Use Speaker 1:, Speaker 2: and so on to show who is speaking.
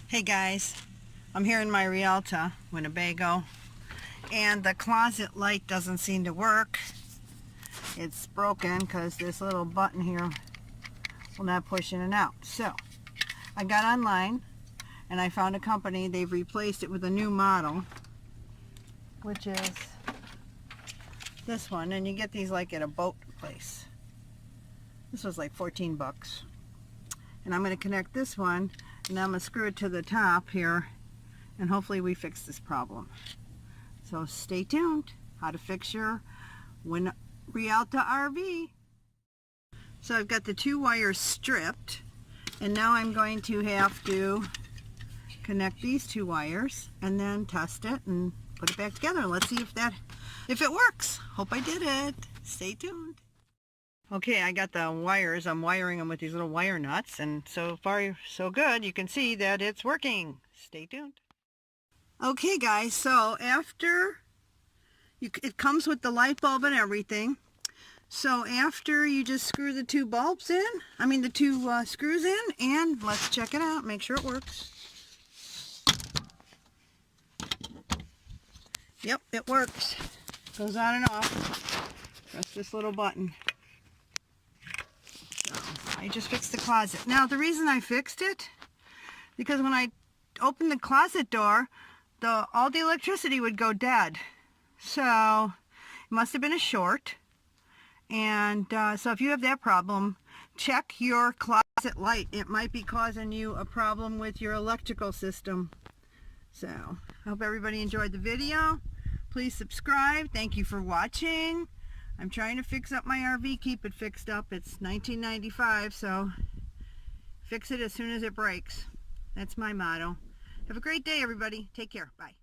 Speaker 1: Hey guys, I'm here in my Rialta, Winnebago, and the closet light doesn't seem to work. It's broken because this little button here will not push in and out. So I got online and I found a company. They've replaced it with a new model, which is this one, and you get these like at a boat place. This was like 14 bucks. And I'm going to connect this one, and I'm going to screw it to the top here, and hopefully we fix this problem. So stay tuned. How to fix your Rialta RV. So I've got the two wires stripped, and now I'm going to have to connect these two wires and then test it and put it back together. Let's see if it works. Hope I did it. Stay tuned. Okay, I got the wires. I'm wiring them with these little wire nuts, and so far so good. You can see that it's working. Stay tuned. Okay guys, so after it comes with the light bulb and everything. So after you just screw the two bulbs in, the two screws in, and let's check it out, make sure it works. Yep, it works. Goes on and off. Press this little button. I just fixed the closet. Now the reason I fixed it, because when I opened the closet door, all the electricity would go dead. So it must have been a short. And so if you have that problem, check your closet light. It might be causing you a problem with your electrical system. So I hope everybody enjoyed the video. Please subscribe. Thank you for watching. I'm trying to fix up my RV, keep it fixed up. It's 1995, so fix it as soon as it breaks. That's my motto. Have a great day, everybody. Take care. Bye.